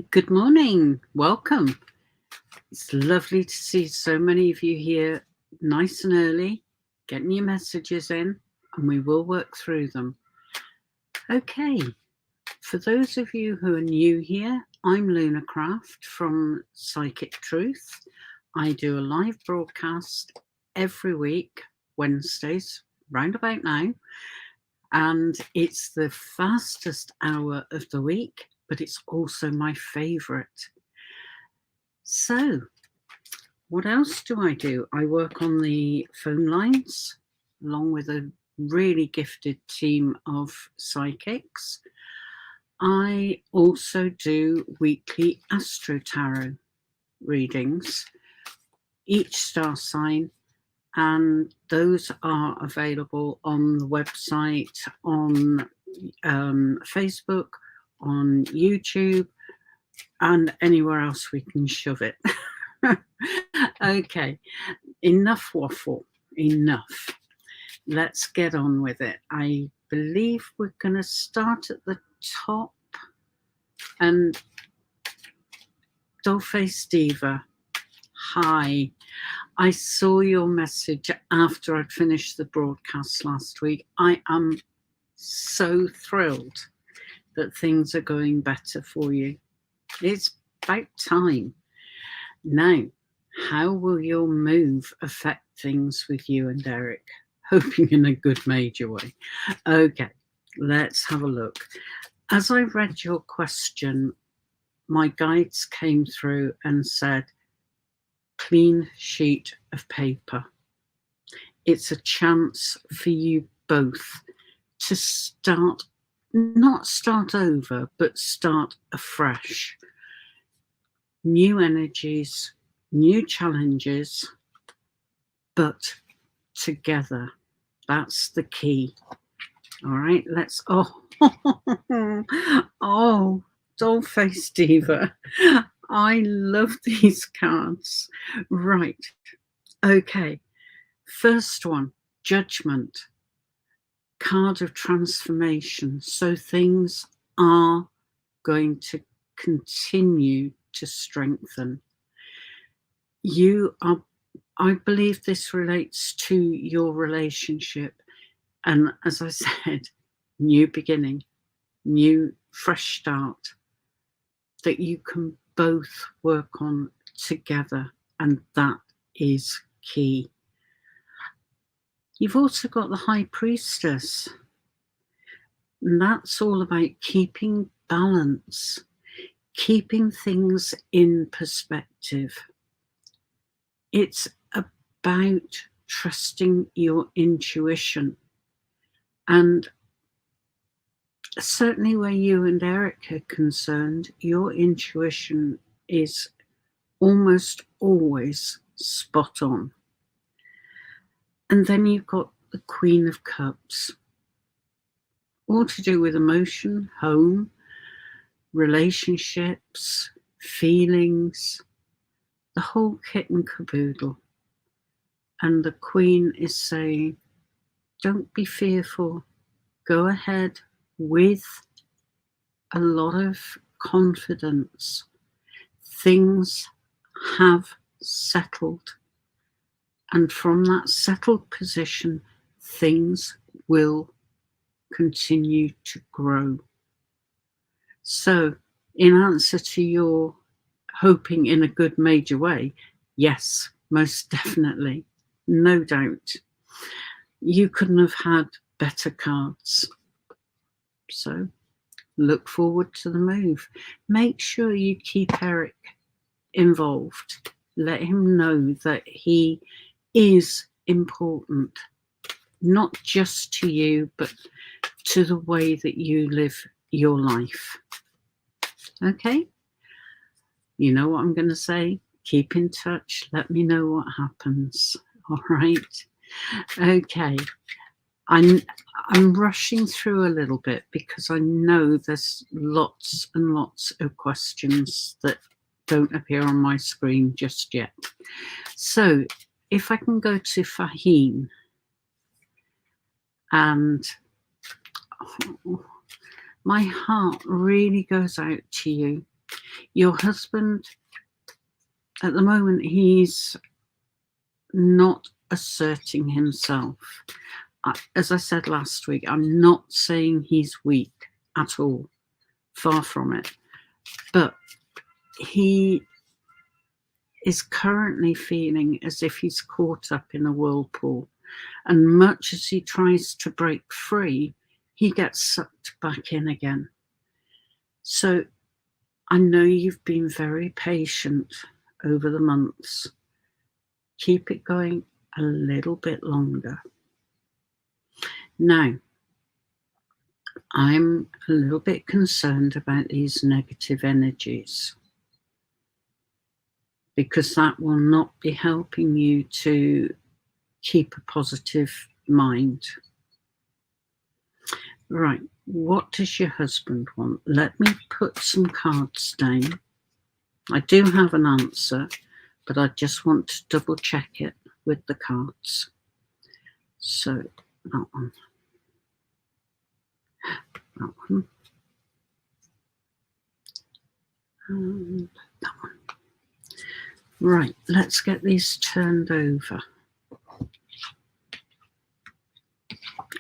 Good morning. Welcome. It's lovely to see so many of you here nice and early, getting your messages in, and we will work through them. Okay, for those of you who are new here, I'm Lunarcraft from Psychic Truth. I do a live broadcast every week, Wednesdays, round about now, and it's the fastest hour of the week, but it's also my favourite. So, what else do? I work on the phone lines along with a really gifted team of psychics. I also do weekly astro tarot readings, each star sign, and those are available on the website, on Facebook, on YouTube, and anywhere else we can shove it. Okay, enough waffle, enough. Let's get on with it. I believe we're going to start at the top. And Dollface Diva, hi. I saw your message after I'd finished the broadcast last week. I am so thrilled that things are going better for you. It's about time. Now, how will your move affect things with you and Eric? Hoping in a good major way. Okay, let's have a look. As I read your question, my guides came through and said, clean sheet of paper. It's a chance for you both to start, not start over, but start afresh. New energies, new challenges, but together. That's the key. All right, let's, oh, Dollface Diva. I love these cards. Right, okay. First one, Judgment. Card of transformation. So things are going to continue to strengthen. I believe this relates to your relationship. And as I said, new beginning, new fresh start that you can both work on together. And that is key. You've also got the High Priestess. And that's all about keeping balance, keeping things in perspective. It's about trusting your intuition. And certainly where you and Eric are concerned, your intuition is almost always spot on. And then you've got the Queen of Cups, all to do with emotion, home, relationships, feelings, the whole kit and caboodle. And the Queen is saying, don't be fearful. Go ahead with a lot of confidence. Things have settled. And from that settled position, things will continue to grow. So, in answer to your hoping in a good major way, yes, most definitely, no doubt. You couldn't have had better cards. So, look forward to the move. Make sure you keep Eric involved. Let him know that he is important, not just to you, but to the way that you live your life. Okay? You know what I'm going to say? Keep in touch. Let me know what happens. All right? Okay. I'm rushing through a little bit because I know there's lots and lots of questions that don't appear on my screen just yet. So if I can go to Fahim, and my heart really goes out to you. Your husband, at the moment, he's not asserting himself. As I said last week, I'm not saying he's weak at all. Far from it. But he is currently feeling as if he's caught up in a whirlpool. And much as he tries to break free, he gets sucked back in again. So I know you've been very patient over the months. Keep it going a little bit longer. Now, I'm a little bit concerned about these negative energies, because that will not be helping you to keep a positive mind. Right, what does your husband want? Let me put some cards down. I do have an answer, but I just want to double check it with the cards. So that one, and that one. Right, let's get these turned over.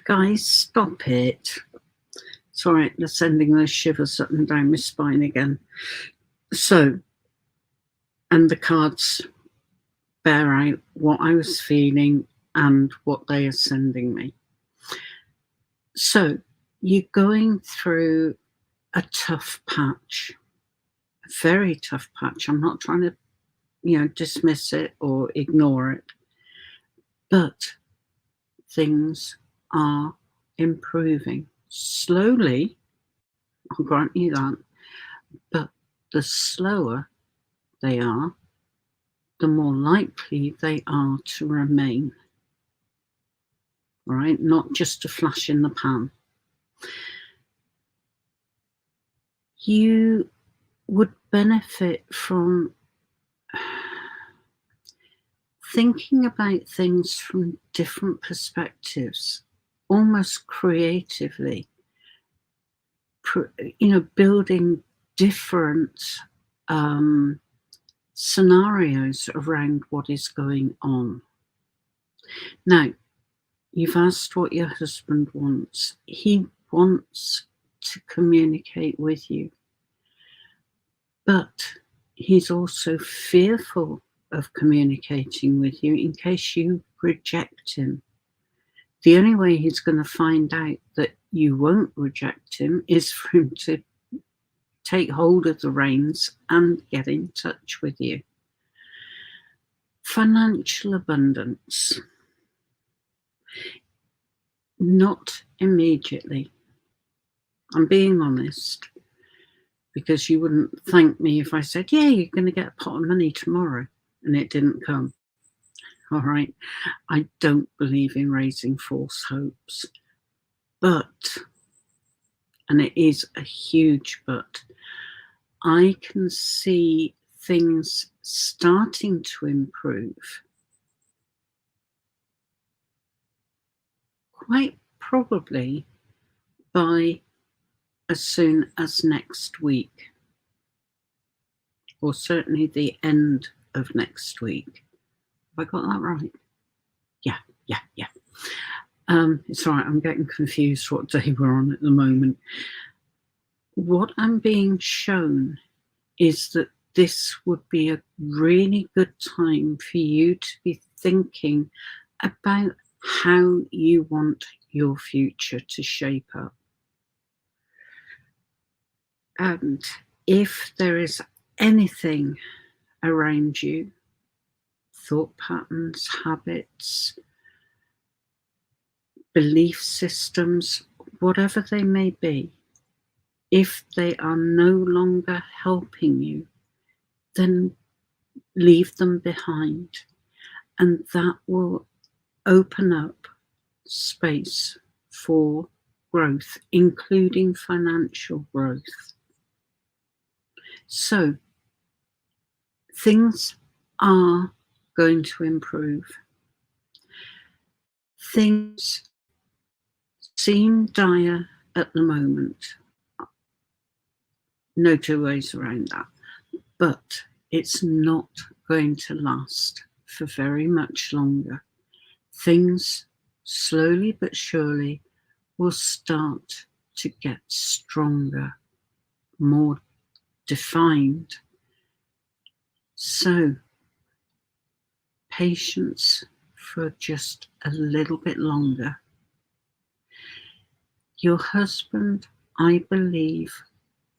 Guys, stop it. It's all right, they're sending those shivers up and down my spine again. So, and the cards bear out what I was feeling and what they are sending me. So, you're going through a tough patch, a very tough patch. I'm not trying to, dismiss it or ignore it, but things are improving slowly. I'll grant you that, but the slower they are, the more likely they are to remain. All right, not just a flash in the pan. You would benefit from thinking about things from different perspectives, almost creatively, building different scenarios around what is going on. Now, you've asked what your husband wants. He wants to communicate with you, but he's also fearful of communicating with you in case you reject him. The only way he's going to find out that you won't reject him is for him to take hold of the reins and get in touch with you. Financial abundance. Not immediately. I'm being honest, because you wouldn't thank me if I said, yeah, you're going to get a pot of money tomorrow, and it didn't come. All right. I don't believe in raising false hopes, but, and it is a huge but, I can see things starting to improve quite probably by as soon as next week, or certainly the end of next week. Have I got that right? Yeah. It's all right, I'm getting confused what day we're on at the moment. What I'm being shown is that this would be a really good time for you to be thinking about how you want your future to shape up. And if there is anything around you, thought patterns, habits, belief systems, whatever they may be, if they are no longer helping you, then leave them behind. And that will open up space for growth, including financial growth. So things are going to improve. Things seem dire at the moment. No two ways around that. But it's not going to last for very much longer. Things slowly but surely will start to get stronger, more defined. So, patience for just a little bit longer. Your husband, I believe,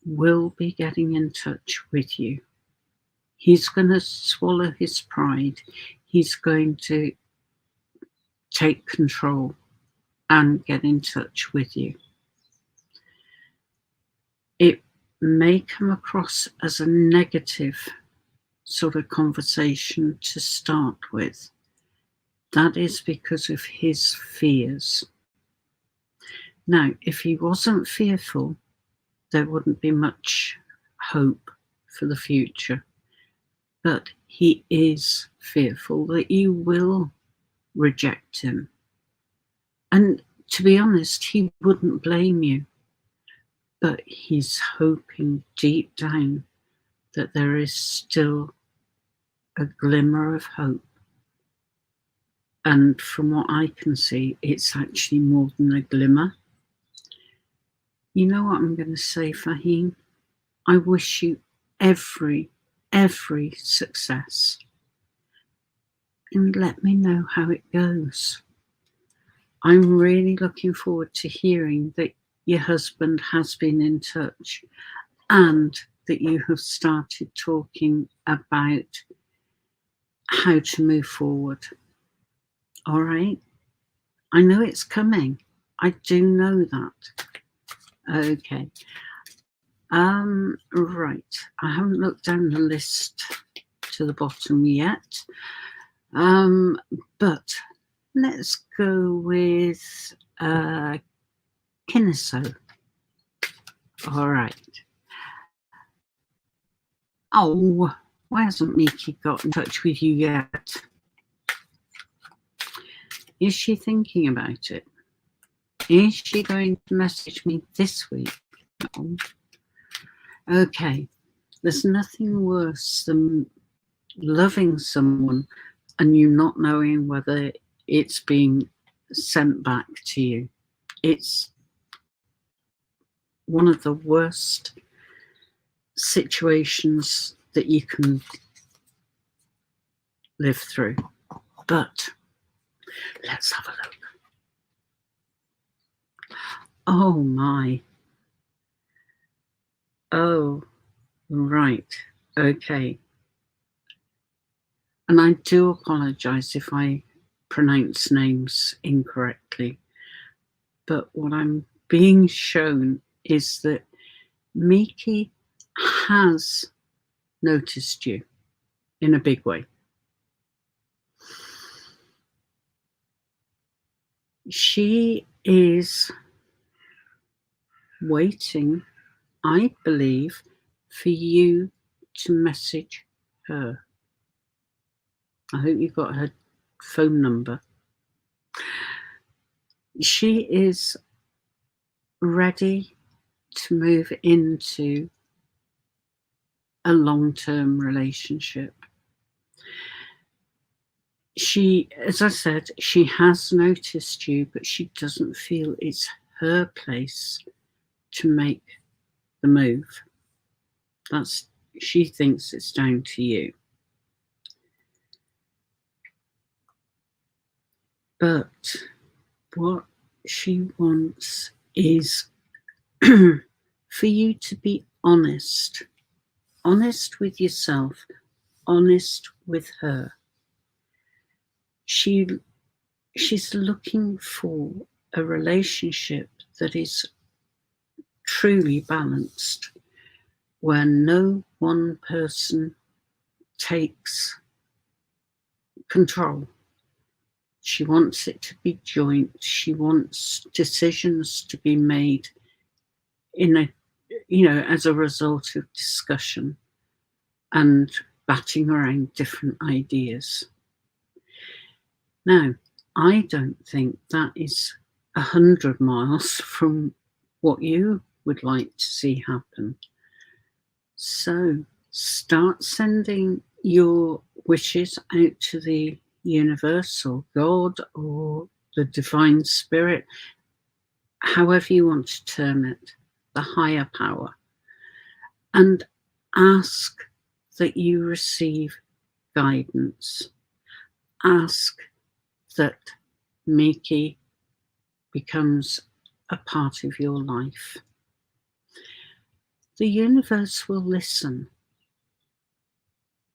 will be getting in touch with you. He's going to swallow his pride. He's going to take control and get in touch with you. It may come across as a negative sort of conversation to start with. That is because of his fears. Now, if he wasn't fearful, there wouldn't be much hope for the future. But he is fearful that you will reject him. And to be honest, he wouldn't blame you. But he's hoping deep down that there is still a glimmer of hope. And from what I can see, it's actually more than a glimmer. You know what I'm going to say, Fahim? I wish you every success. And let me know how it goes. I'm really looking forward to hearing that your husband has been in touch and that you have started talking about how to move forward. All right? I know it's coming. I do know that. Okay. Right. I haven't looked down the list to the bottom yet. But let's go with Kinniso. All right. Oh, why hasn't Miki got in touch with you yet? Is she thinking about it? Is she going to message me this week? No. Okay. There's nothing worse than loving someone and you not knowing whether it's being sent back to you. It's one of the worst situations that you can live through. But let's have a look. Oh my. Oh, right. Okay. And I do apologize if I pronounce names incorrectly. But what I'm being shown is that Miki has noticed you in a big way. She is waiting, I believe, for you to message her. I hope you've got her phone number. She is ready to move into a long-term relationship. She, as I said, she has noticed you, but she doesn't feel it's her place to make the move. She thinks it's down to you. But what she wants is for you to be honest with yourself, honest with her. She's looking for a relationship that is truly balanced, where no one person takes control. She wants it to be joint. She wants decisions to be made as a result of discussion and batting around different ideas. Now, I don't think that is 100 miles from what you would like to see happen. So start sending your wishes out to the universe or God or the divine spirit, however you want to term it, the higher power, and ask that you receive guidance. Ask that Miki becomes a part of your life. The universe will listen,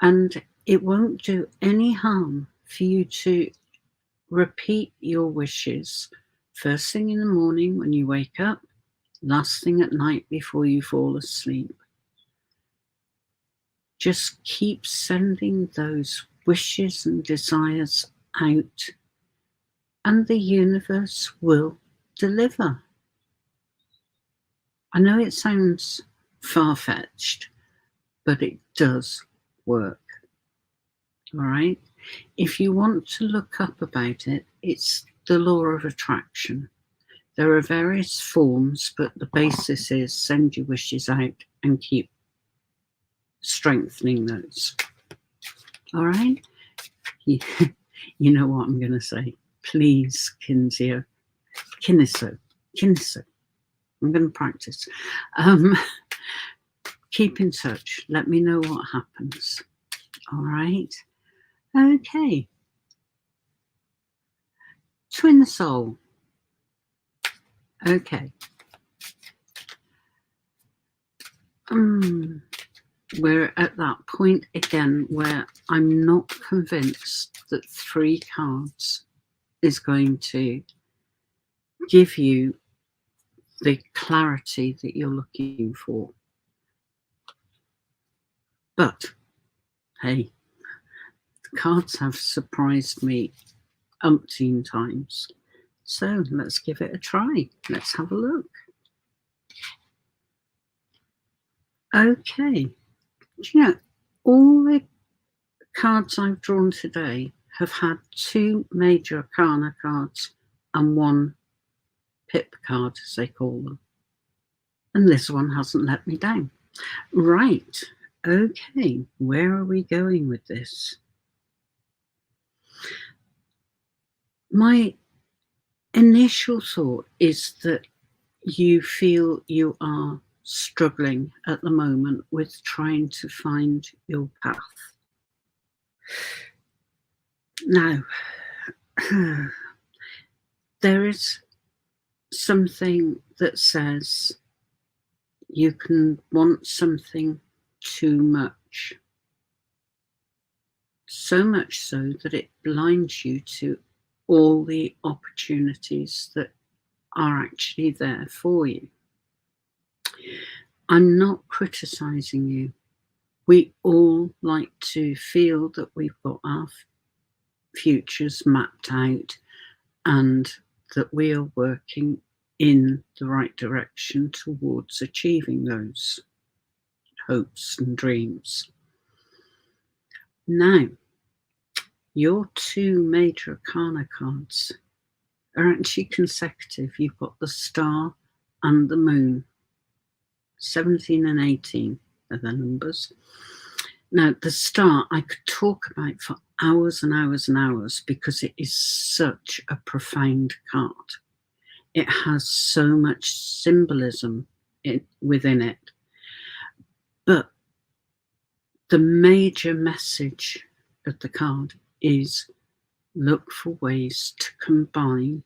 and it won't do any harm for you to repeat your wishes first thing in the morning when you wake up, last thing at night before you fall asleep. Just keep sending those wishes and desires out, and the universe will deliver. I know it sounds far-fetched, but it does work. All right? If you want to look up about it, it's the law of attraction. There are various forms, but the basis is send your wishes out and keep strengthening those. All right? You know what I'm going to say. Please, Kiniso. I'm going to practice. Keep in touch. Let me know what happens. All right? Okay. Twin soul. Okay. We're at that point again where I'm not convinced that 3 cards is going to give you the clarity that you're looking for. But, hey, the cards have surprised me umpteen times. So let's give it a try. Let's have a look. Okay. Do you know, all the cards I've drawn today have had 2 major arcana cards and 1 pip card, as they call them. And this one hasn't let me down. Right. Okay. Where are we going with this? My initial thought is that you feel you are struggling at the moment with trying to find your path. Now, there is something that says you can want something too much. So much so that it blinds you to all the opportunities that are actually there for you. I'm not criticizing you. We all like to feel that we've got our futures mapped out and that we are working in the right direction towards achieving those hopes and dreams. Now, your 2 major arcana cards are actually consecutive. You've got the star and the moon. 17 and 18 are the numbers. Now, the star I could talk about for hours and hours and hours because it is such a profound card. It has so much symbolism within it. But the major message of the card is look for ways to combine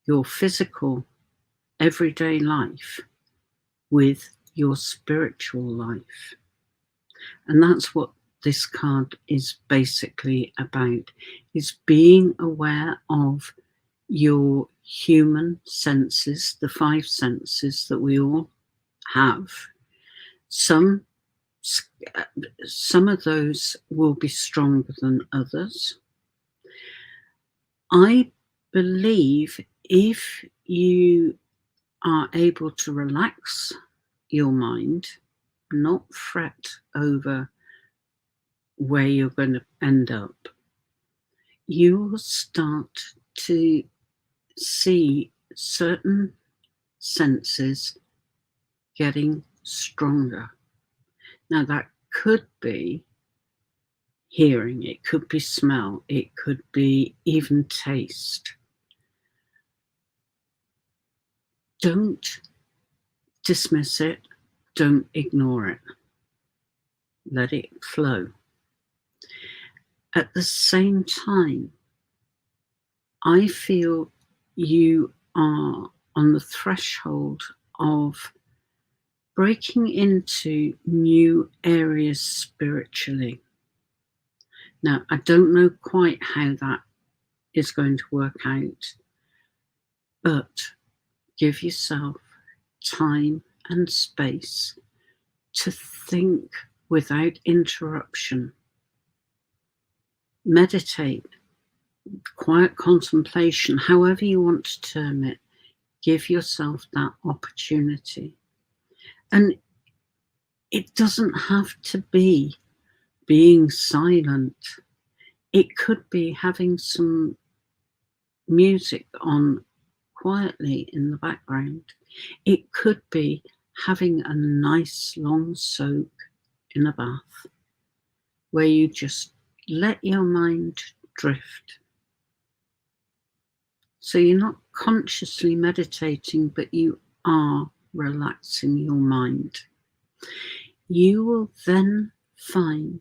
your physical everyday life with your spiritual life. And that's what this card is basically about, is being aware of your human senses, the 5 senses that we all have. Some of those will be stronger than others. I believe if you are able to relax your mind, not fret over where you're going to end up, you will start to see certain senses getting stronger. Now, that could be hearing, it could be smell, it could be even taste. Don't dismiss it, don't ignore it. Let it flow. At the same time, I feel you are on the threshold of breaking into new areas spiritually. Now, I don't know quite how that is going to work out, but give yourself time and space to think without interruption. Meditate, quiet contemplation, however you want to term it. Give yourself that opportunity. And it doesn't have to be being silent. It could be having some music on quietly in the background. It could be having a nice long soak in a bath where you just let your mind drift. So you're not consciously meditating, but you are relaxing your mind. You will then find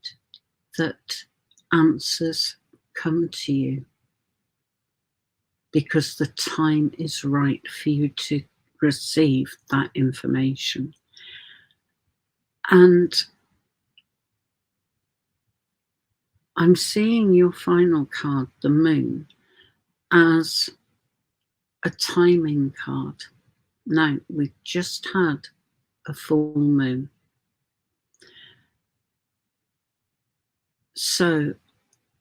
that answers come to you because the time is right for you to receive that information. And I'm seeing your final card, the moon, as a timing card. Now, we've just had a full moon. So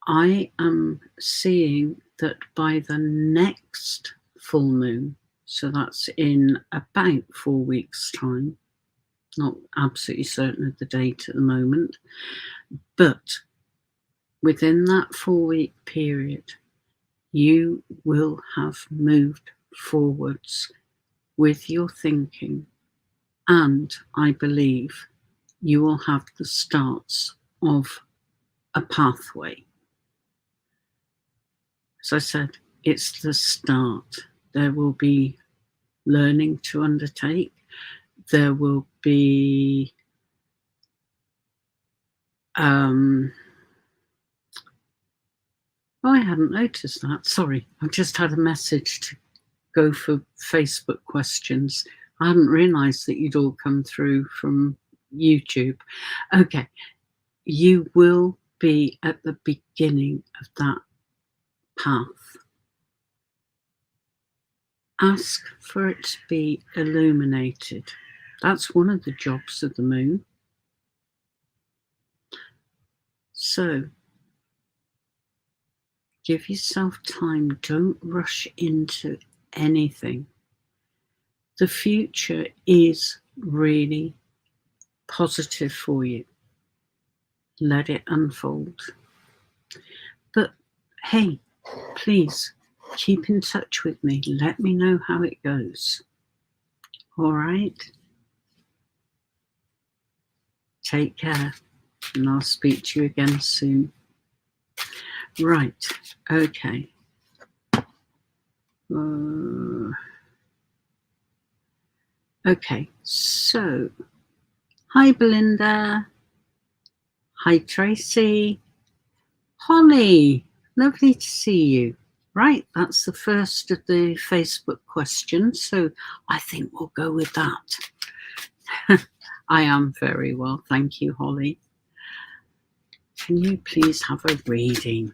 I am seeing that by the next full moon, so that's in about 4 weeks' time, not absolutely certain of the date at the moment, but within that 4-week period, you will have moved forwards with your thinking, and I believe you will have the starts of a pathway. As I said, it's the start. There will be learning to undertake. There will be I hadn't noticed that. Sorry, I've just had a message to go for Facebook questions. I hadn't realised that you'd all come through from YouTube. Okay, you will be at the beginning of that path. Ask for it to be illuminated. That's one of the jobs of the moon. So give yourself time. Don't rush into anything. The future is really positive for you. Let it unfold. But hey, please keep in touch with me. Let me know how it goes. All right? Take care, and I'll speak to you again soon. Right, okay. Okay, so hi Belinda. Hi Tracy. Holly, lovely to see you. Right, that's the first of the Facebook questions, so I think we'll go with that. I am very well, thank you, Holly. Can you please have a reading?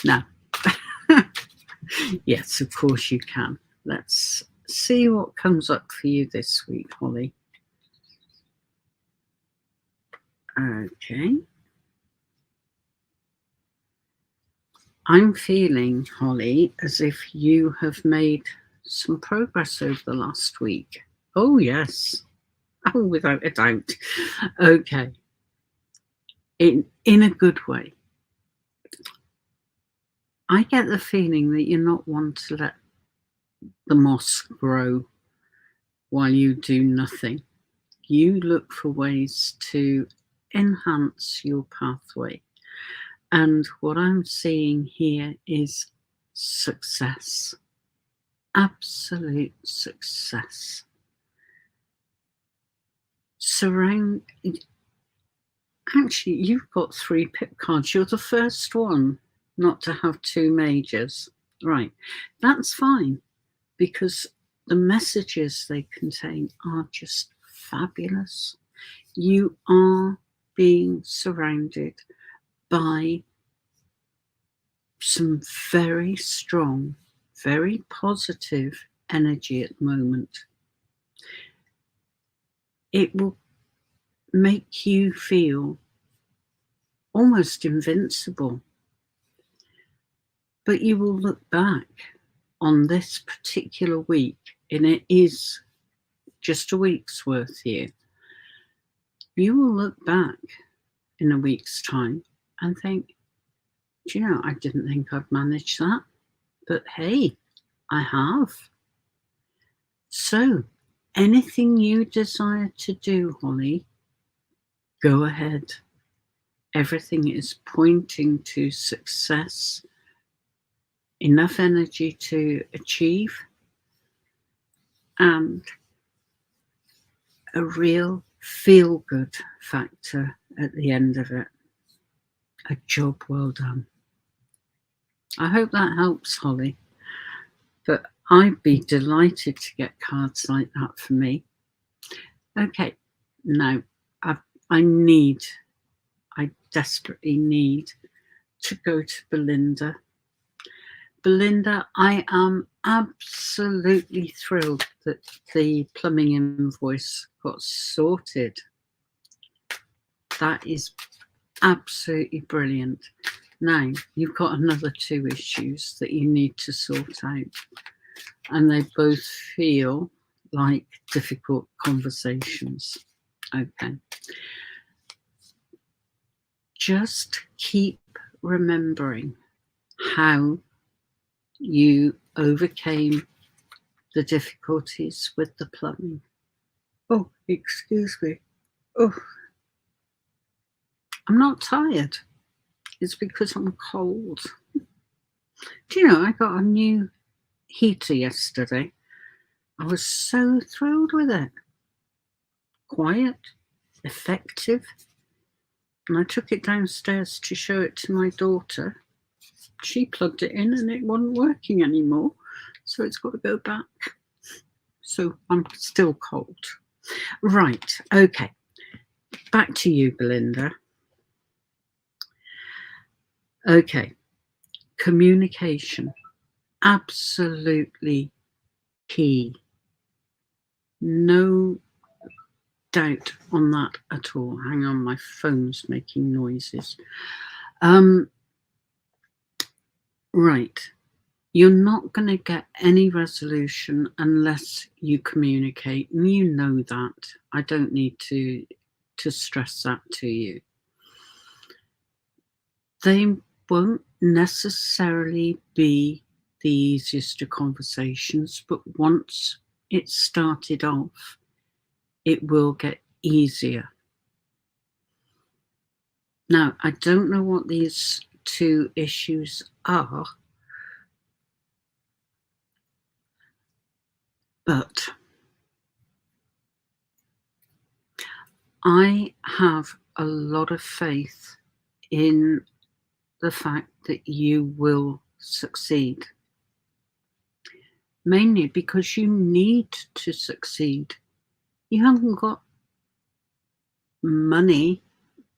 No. Yes, of course you can. Let's see what comes up for you this week, Holly. Okay. I'm feeling, Holly, as if you have made some progress over the last week. Oh, yes. Oh, without a doubt. Okay. In a good way. I get the feeling that you're not one to let the moss grow while you do nothing. you look for ways to enhance your pathway. And what I'm seeing here is success, absolute success. Actually, you've got 3 pip cards. You're the first one not to have 2 majors. Right, that's fine, because the messages they contain are just fabulous. You are being surrounded by some very strong, very positive energy at the moment. It will make you feel almost invincible. But you will look back on this particular week, and it is just a week's worth here. You will look back in a week's time and think, do you know, I didn't think I'd manage that, but hey, I have. So anything you desire to do, Holly, go ahead. Everything is pointing to success, enough energy to achieve, and a real feel-good factor at the end of it. A job well done. I hope that helps, Holly. But I'd be delighted to get cards like that for me. Okay, now I desperately need to go to Belinda. Belinda, I am absolutely thrilled that the plumbing invoice got sorted. That is absolutely brilliant. Now, you've got another 2 issues that you need to sort out, and they both feel like difficult conversations. Okay. Just keep remembering how you overcame the difficulties with the plumbing. Oh, excuse me. Oh, I'm not tired. It's because I'm cold. Do you know, I got a new heater yesterday. I was so thrilled with it. Quiet, effective. And I took it downstairs to show it to my daughter. She plugged it in and it wasn't working anymore. So it's got to go back. So I'm still cold. Right, okay. Back to you, Belinda. Okay, communication, absolutely key. No doubt on that at all. Hang on, my phone's making noises. Right, you're not going to get any resolution unless you communicate, and you know that. I don't need to stress that to you. They won't necessarily be the easiest of conversations, but once it's started off, it will get easier. Now, I don't know what these 2 issues are, but I have a lot of faith in the fact that you will succeed. Mainly because you need to succeed. You haven't got money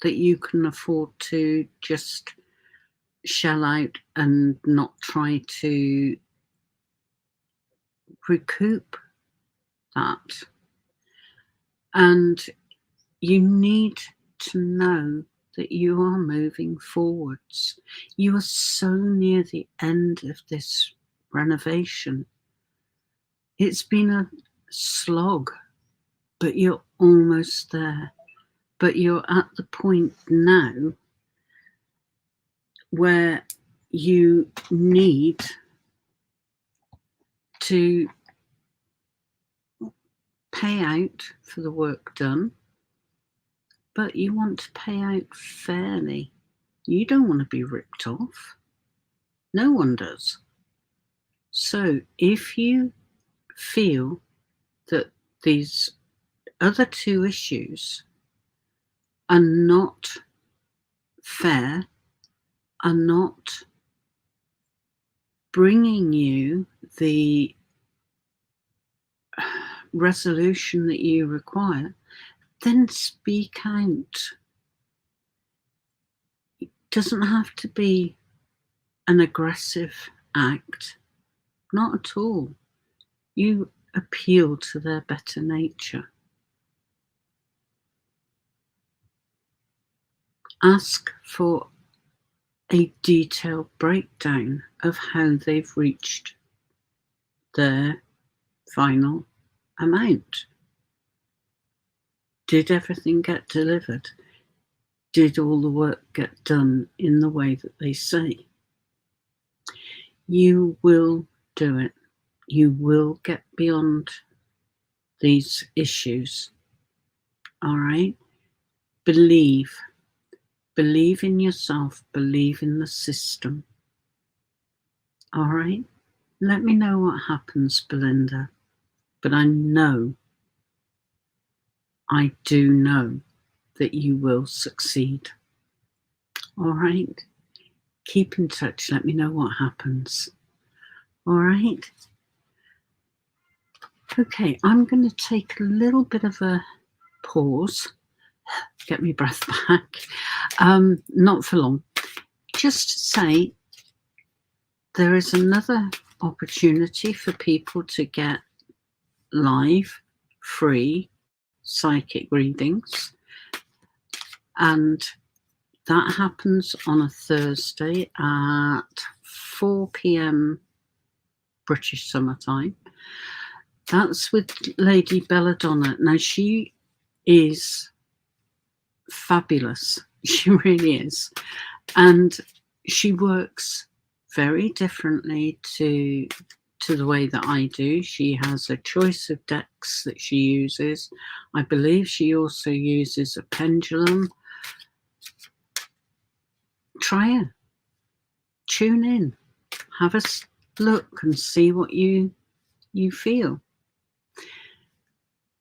that you can afford to just shell out and not try to recoup that. And you need to know that you are moving forwards. You are so near the end of this renovation. It's been a slog, but you're almost there. But you're at the point now where you need to pay out for the work done, but you want to pay out fairly. You don't want to be ripped off. No one does. So if you feel that these other two issues are not fair, are not bringing you the resolution that you require, then speak out. It doesn't have to be an aggressive act, not at all. You appeal to their better nature. Ask for a detailed breakdown of how they've reached their final amount. Did everything get delivered? Did all the work get done in the way that they say? You will do it. You will get beyond these issues. All right? Believe. Believe in yourself. Believe in the system. All right? Let me know what happens, Belinda. But I do know that you will succeed. All right? Keep in touch. Let me know what happens. All right? Okay, I'm going to take a little bit of a pause. Get my breath back. Not for long. Just to say, there is another opportunity for people to get live, free psychic readings. And that happens on a Thursday at 4 p.m. British summertime. That's with Lady Belladonna. Now, she is fabulous. She really is. And she works very differently to the way that I do. She has a choice of decks that she uses. I believe she also uses a pendulum. Try her. Tune in. Have a look and see what you feel.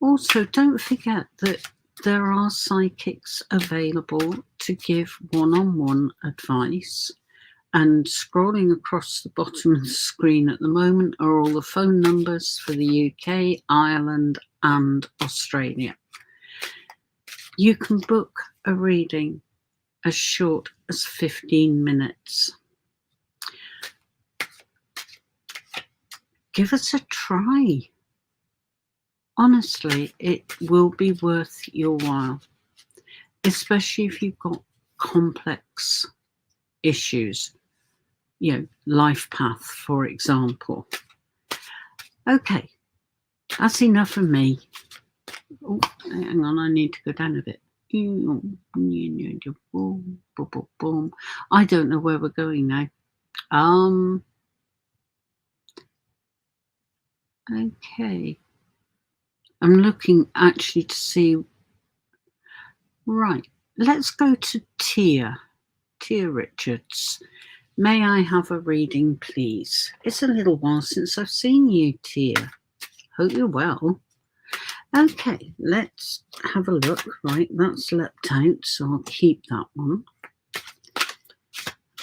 Also, don't forget that there are psychics available to give one-on-one advice. And scrolling across the bottom of the screen at the moment are all the phone numbers for the UK, Ireland, and Australia. You can book a reading as short as 15 minutes. Give us a try. Honestly, it will be worth your while, especially if you've got complex issues, life path, for example. Okay, that's enough of me. Oh, hang on, I need to go down a bit. I don't know where we're going now. Okay. I'm looking actually to see. Right, let's go to Tia Richards. May I have a reading, please? It's a little while since I've seen you, Tia. Hope you're well. Okay, let's have a look. Right, that's leapt out, so I'll keep that one.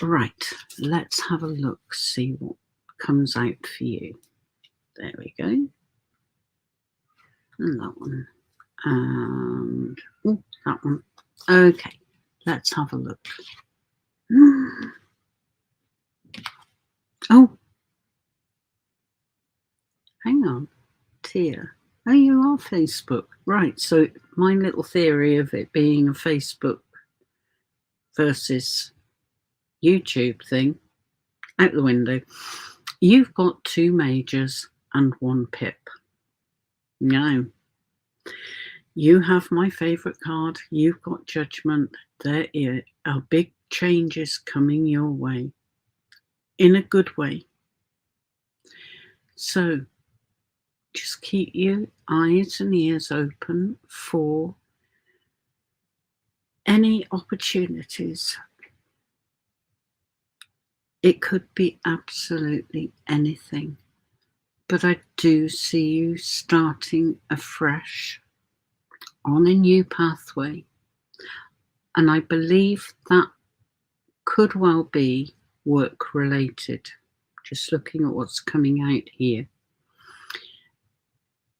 Right, let's have a look, see what comes out for you. There we go. And that one. And that one. Okay, let's have a look. Oh, hang on, Tia. Oh, you are Facebook. Right, so my little theory of it being a Facebook versus YouTube thing, out the window. You've got 2 majors and 1 pip. Now, you have my favourite card. You've got Judgment. There are big changes coming your way. In a good way. So, just keep your eyes and ears open for any opportunities. It could be absolutely anything, but I do see you starting afresh on a new pathway, and I believe that could well be work related, just looking at what's coming out here.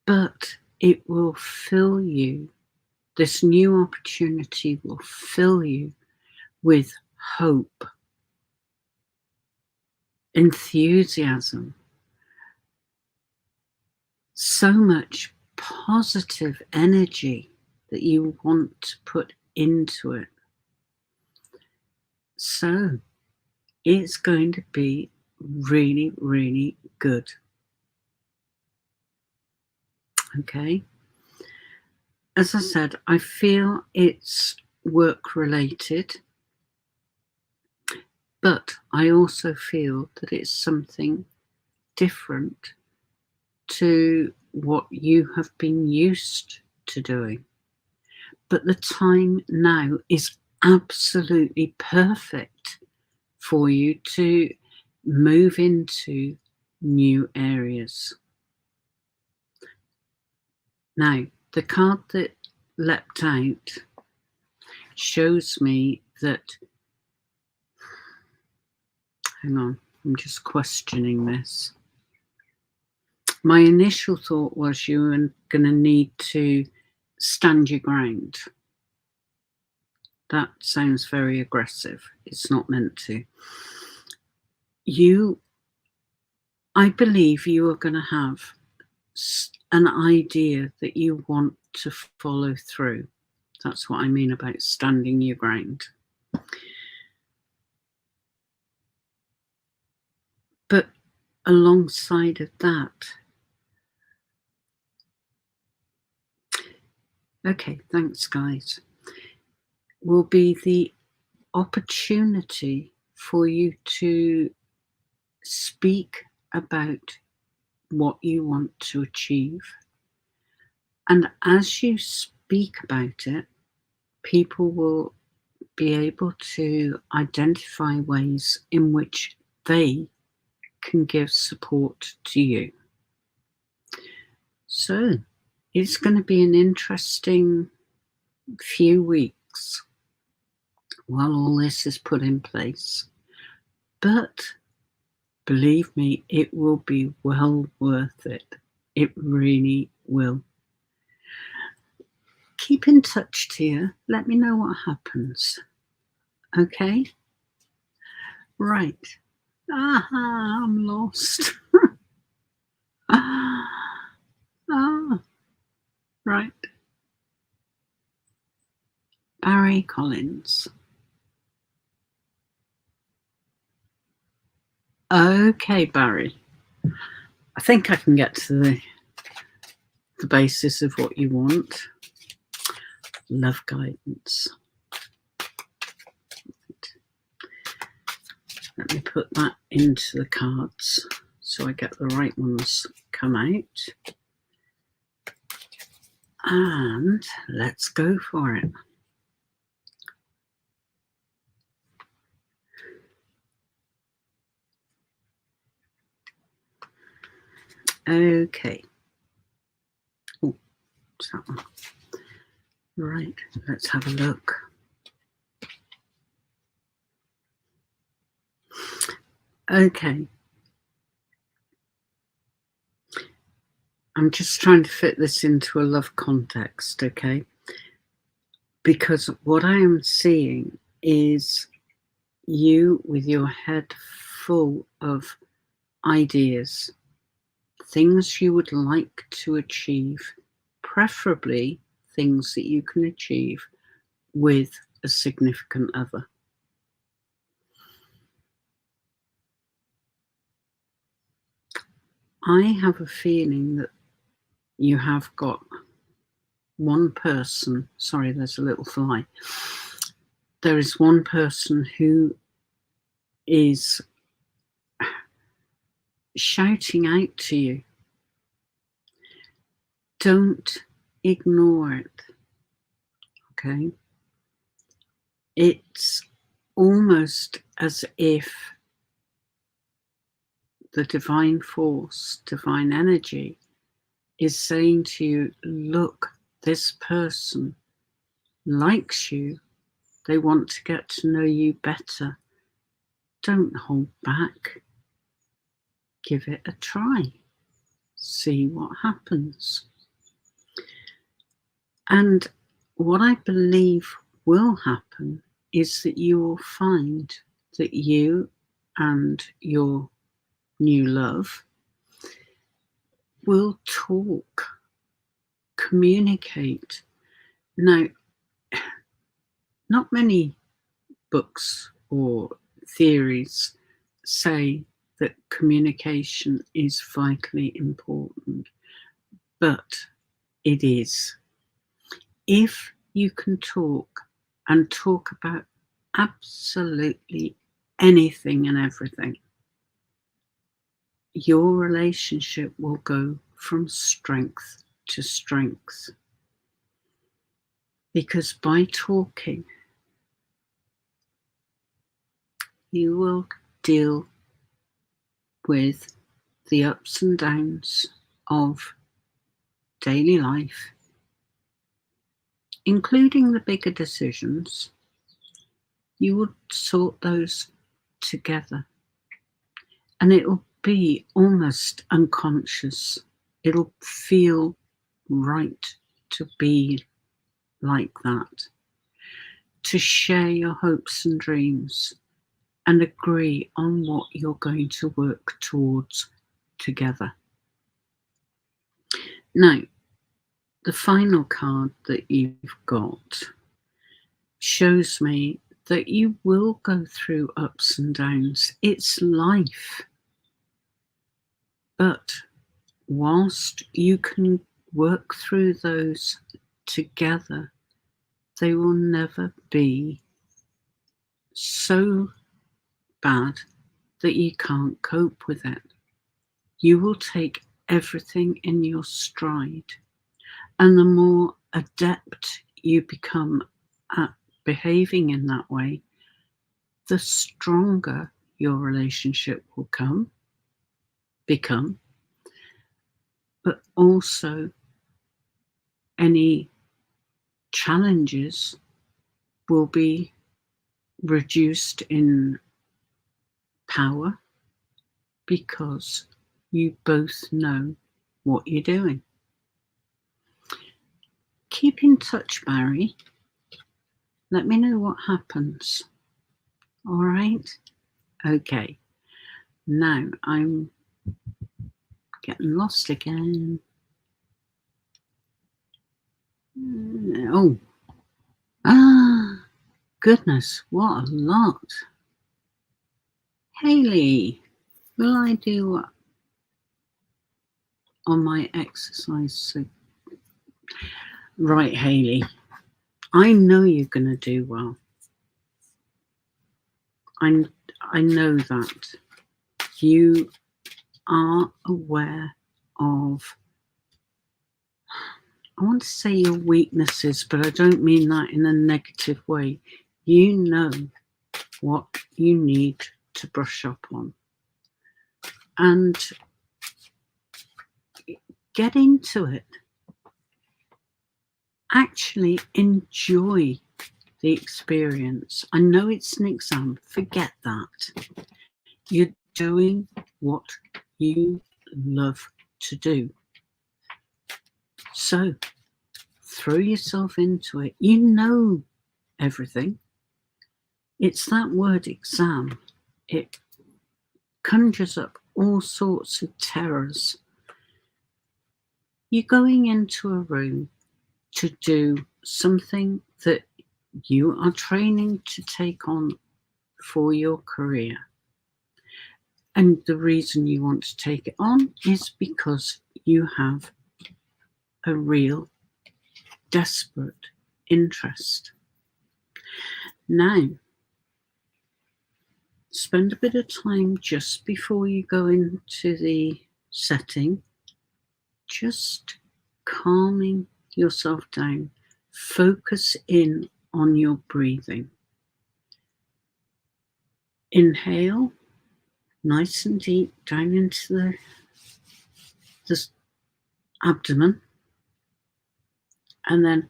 But it will fill you, this new opportunity will fill you with hope, enthusiasm, so much positive energy that you want to put into it. So it's going to be really, really good. Okay. As I said, I feel it's work related, but I also feel that it's something different to what you have been used to doing. But the time now is absolutely perfect for you to move into new areas. Now, the card that leapt out shows me that, hang on, I'm just questioning this. My initial thought was you were going to need to stand your ground. That sounds very aggressive. It's not meant to. I believe you are going to have an idea that you want to follow through. That's what I mean about standing your ground. But alongside of that, okay, thanks guys, will be the opportunity for you to speak about what you want to achieve. And as you speak about it, people will be able to identify ways in which they can give support to you. So it's going to be an interesting few weeks while all this is put in place. But believe me, it will be well worth it. It really will. Keep in touch, Tia. Let me know what happens. Okay? Right. Aha, I'm lost. Right. Barry Collins. Okay, Barry. I think I can get to the basis of what you want. Love guidance. Let me put that into the cards so I get the right ones come out. And let's go for it. Okay. Oh, it's that one. Right, let's have a look. Okay. I'm just trying to fit this into a love context, okay? Because what I am seeing is you with your head full of ideas, things you would like to achieve, preferably things that you can achieve with a significant other. I have a feeling that you have got one person, sorry, there's a little fly. There is one person who is shouting out to you. don't ignore it, okay? It's almost as if the divine force, divine energy, is saying to you, look, this person likes you. They want to get to know you better. Don't hold back. Give it a try. See what happens. And what I believe will happen is that you will find that you and your new love will talk, communicate. Now, not many books or theories say that communication is vitally important, but it is. If you can talk and talk about absolutely anything and everything, your relationship will go from strength to strength. Because by talking, you will deal with the ups and downs of daily life, including the bigger decisions. You will sort those together, and it will be almost unconscious. It'll feel right to be like that, to share your hopes and dreams and agree on what you're going to work towards together. Now, the final card that you've got shows me that you will go through ups and downs. It's life. But whilst you can work through those together, they will never be so bad that you can't cope with it. You will take everything in your stride. And the more adept you become at behaving in that way, the stronger your relationship will become, but also any challenges will be reduced in power because you both know what you're doing. Keep in touch, Barry. Let me know what happens. All right? Okay. Now I'm getting lost again. Oh. Goodness, what a lot. Haley, will I do what on my exercise? So, right, Haley, I know you're going to do well. I know that you are aware of, I want to say your weaknesses, but I don't mean that in a negative way. You know what you need to brush up on. And get into it. Actually enjoy the experience. I know it's an exam. Forget that. You're doing what you love to do. So throw yourself into it. You know everything. It's that word exam. It conjures up all sorts of terrors. You're going into a room to do something that you are training to take on for your career. And the reason you want to take it on is because you have a real desperate interest. Now, spend a bit of time just before you go into the setting. Just calming yourself down. Focus in on your breathing. Inhale, nice and deep, down into the abdomen, and then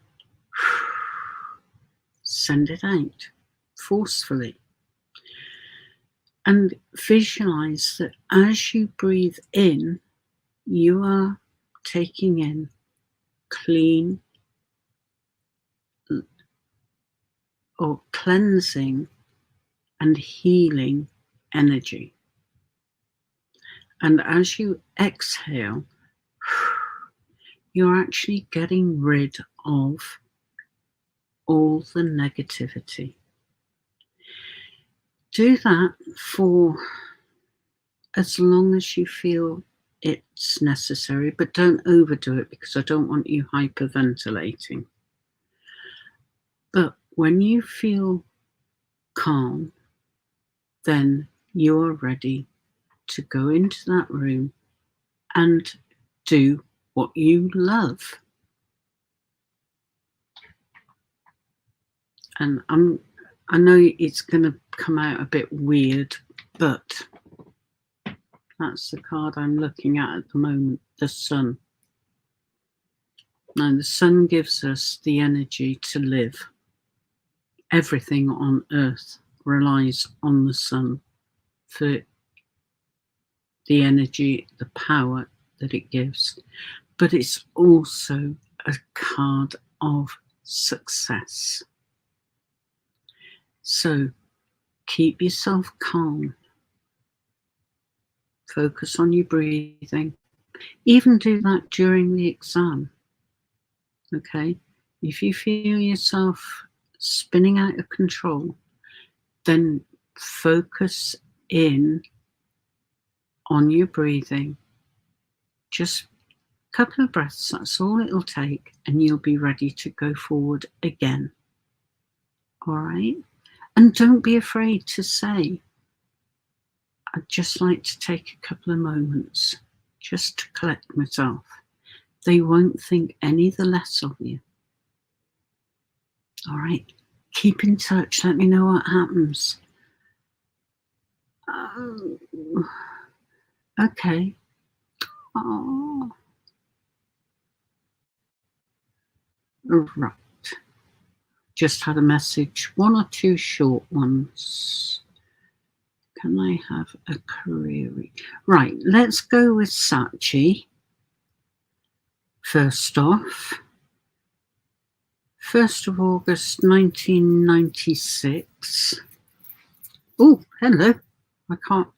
send it out forcefully. And visualize that as you breathe in, you are taking in clean or cleansing and healing energy. And as you exhale, you're actually getting rid of all the negativity. Do that for as long as you feel it's necessary, but don't overdo it because I don't want you hyperventilating. But when you feel calm, then you're ready to go into that room and do what you love. And I know it's going to come out a bit weird, but that's the card I'm looking at the moment, the sun. Now, the sun gives us the energy to live. Everything on earth relies on the sun for the energy, the power that it gives. But it's also a card of success. So keep yourself calm. Focus on your breathing. Even do that during the exam. Okay? If you feel yourself spinning out of control, then focus in on your breathing. Just a couple of breaths, that's all it'll take, and you'll be ready to go forward again. All right? And don't be afraid to say, I'd just like to take a couple of moments just to collect myself. They won't think any the less of you. All right? Keep in touch. Let me know what happens. Okay. Oh. Right. Just had a message. One or two short ones. Can I have a career? Right. Let's go with Sachi. First off. 1st of August 1996. Oh, hello. I can't.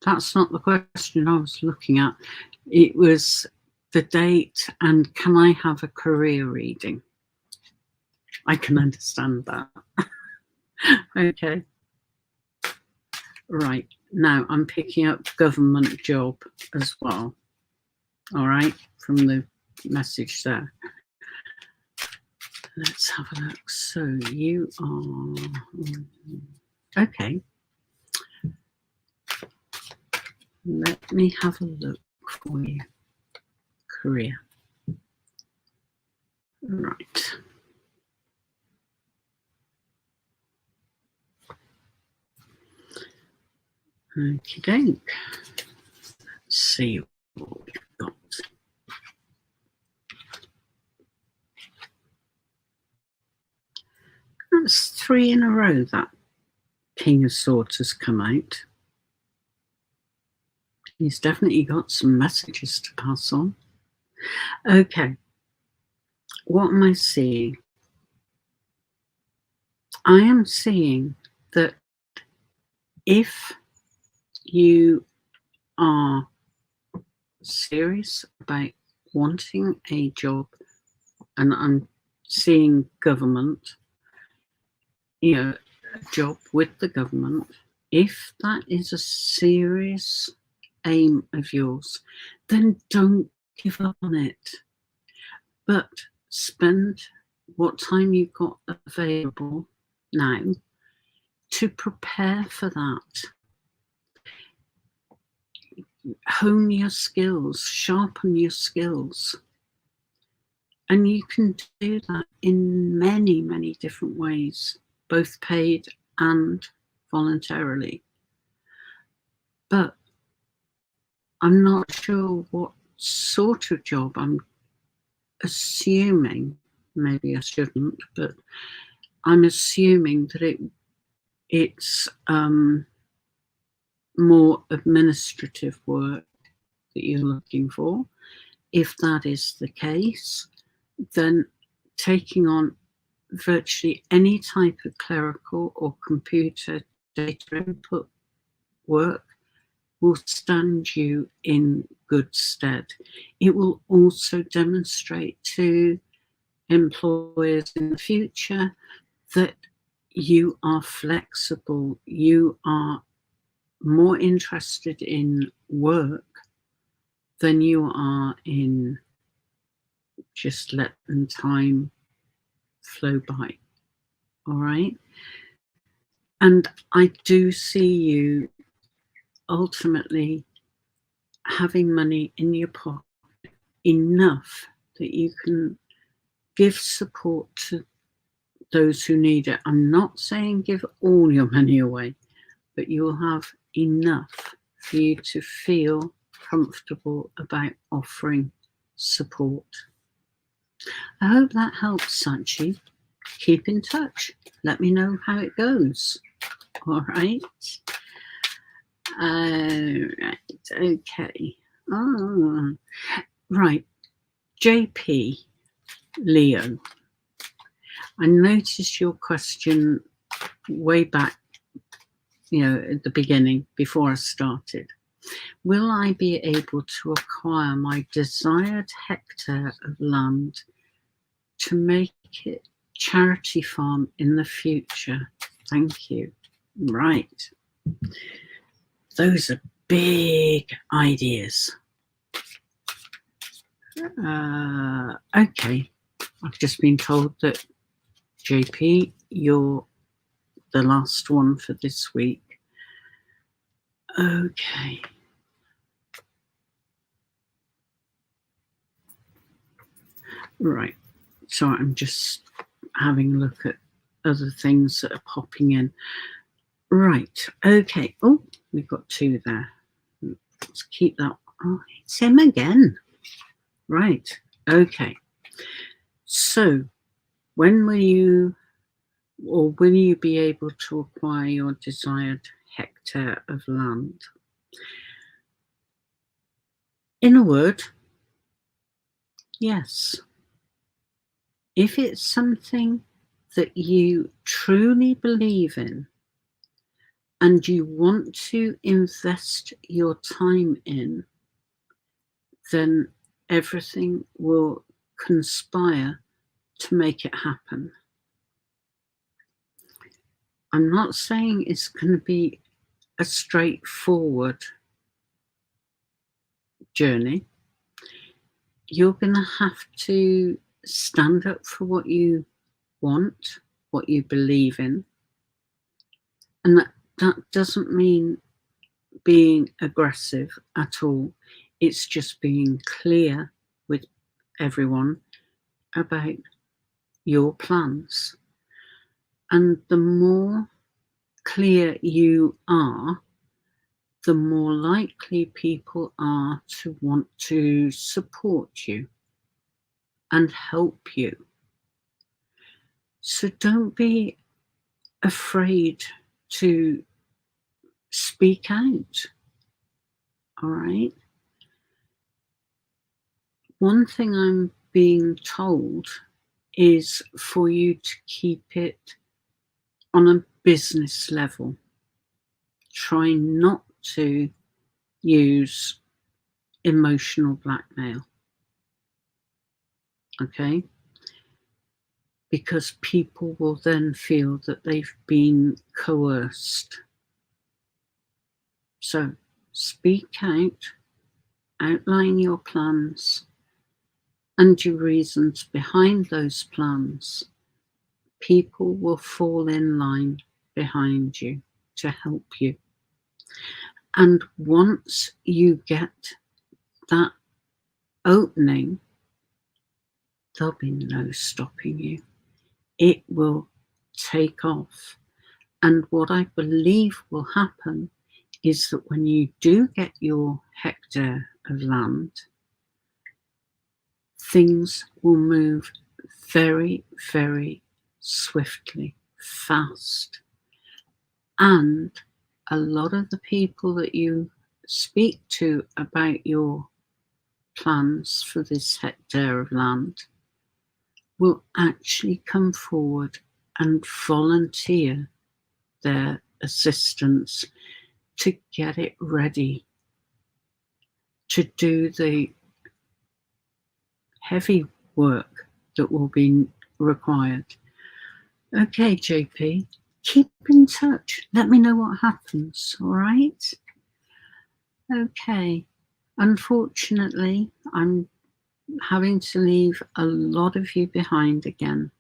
That's not the question I was looking at. It was the date and can I have a career reading? I can understand that. Okay. Right. Now I'm picking up government job as well. All right. From the message there. Let's have a look. So you are, okay. Let me have a look for you. Career. Right. Okie doke. Let's see what we've got. That's 3 in a row that King of Swords has come out. He's definitely got some messages to pass on. Okay. What am I seeing? I am seeing that if you are serious about wanting a job, and I'm seeing government, you know, a job with the government, if that is a serious aim of yours, then don't give up on it. But spend what time you've got available now to prepare for that. hone your skills, sharpen your skills. And you can do that in many, many different ways, both paid and voluntarily. But I'm not sure what sort of job. I'm assuming, maybe I shouldn't, but I'm assuming that it's more administrative work that you're looking for. If that is the case, then taking on virtually any type of clerical or computer data input work will stand you in good stead. It will also demonstrate to employers in the future that you are flexible, you are more interested in work than you are in just letting time flow by. All right. And I do see you ultimately having money in your pocket enough that you can give support to those who need it. I'm not saying give all your money away, but you will have enough for you to feel comfortable about offering support. I hope that helps, Sanchi. Keep in touch. Let me know how it goes. All right. Okay. Oh, right. JP, Leo. I noticed your question way back, at the beginning, before I started. Will I be able to acquire my desired hectare of land to make it charity farm in the future? Thank you. Right. Those are big ideas. Okay. I've just been told that, JP, you're the last one for this week. Okay. Right. So I'm just having a look at other things that are popping in. Right. Okay. Oh, we've got two there. Let's keep that. Oh, it's him again. Right. Okay. So when will you be able to acquire your desired hectare of land? In a word, yes. If it's something that you truly believe in and you want to invest your time in, then everything will conspire to make it happen. I'm not saying it's going to be a straightforward journey. You're going to have to stand up for what you want, what you believe in. And that doesn't mean being aggressive at all. It's just being clear with everyone about your plans. And the more clear you are, the more likely people are to want to support you and help you. So don't be afraid to speak out. All right. One thing I'm being told is for you to keep it on a business level. Try not to use emotional blackmail. Okay? Because people will then feel that they've been coerced. So speak out, outline your plans and your reasons behind those plans. People will fall in line behind you to help you. And once you get that opening, there'll be no stopping you. It will take off. And what I believe will happen is that when you do get your hectare of land, things will move very, very swiftly, fast. And a lot of the people that you speak to about your plans for this hectare of land will actually come forward and volunteer their assistance to get it ready, to do the heavy work that will be required. Okay, JP, keep in touch. Let me know what happens, all right? Okay. Unfortunately, I'm having to leave a lot of you behind again.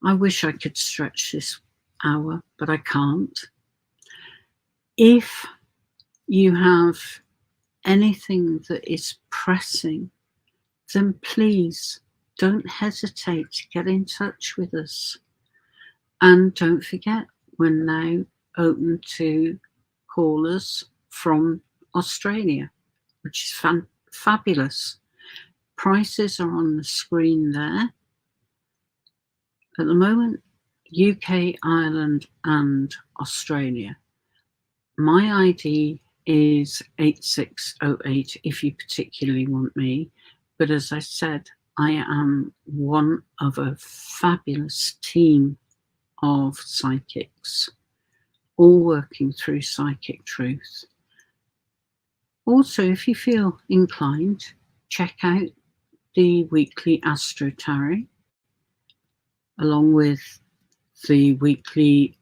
I wish I could stretch this hour, but I can't. If you have anything that is pressing, then please don't hesitate to get in touch with us. And don't forget, we're now open to callers from Australia, which is fabulous. Prices are on the screen there. At the moment, UK, Ireland, and Australia. My ID is 8608 if you particularly want me. But as I said, I am one of a fabulous team of psychics, all working through psychic truth. Also, if you feel inclined, check out the weekly Astro Tarot, along with the weekly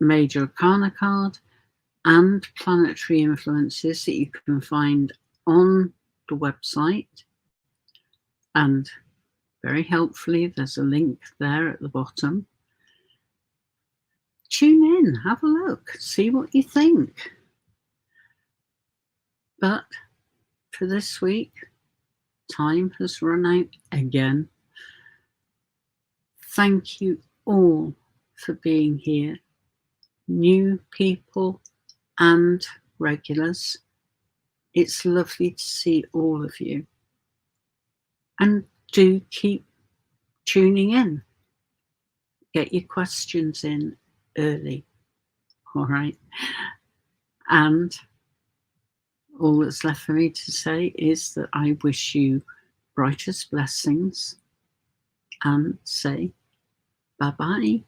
Major Arcana card and planetary influences that you can find on the website. And very helpfully, there's a link there at the bottom. Tune in, have a look, see what you think. But for this week, time has run out again. Thank you all for being here, new people and regulars. It's lovely to see all of you. And do keep tuning in. Get your questions in early, all right? And all that's left for me to say is that I wish you brightest blessings and say bye-bye.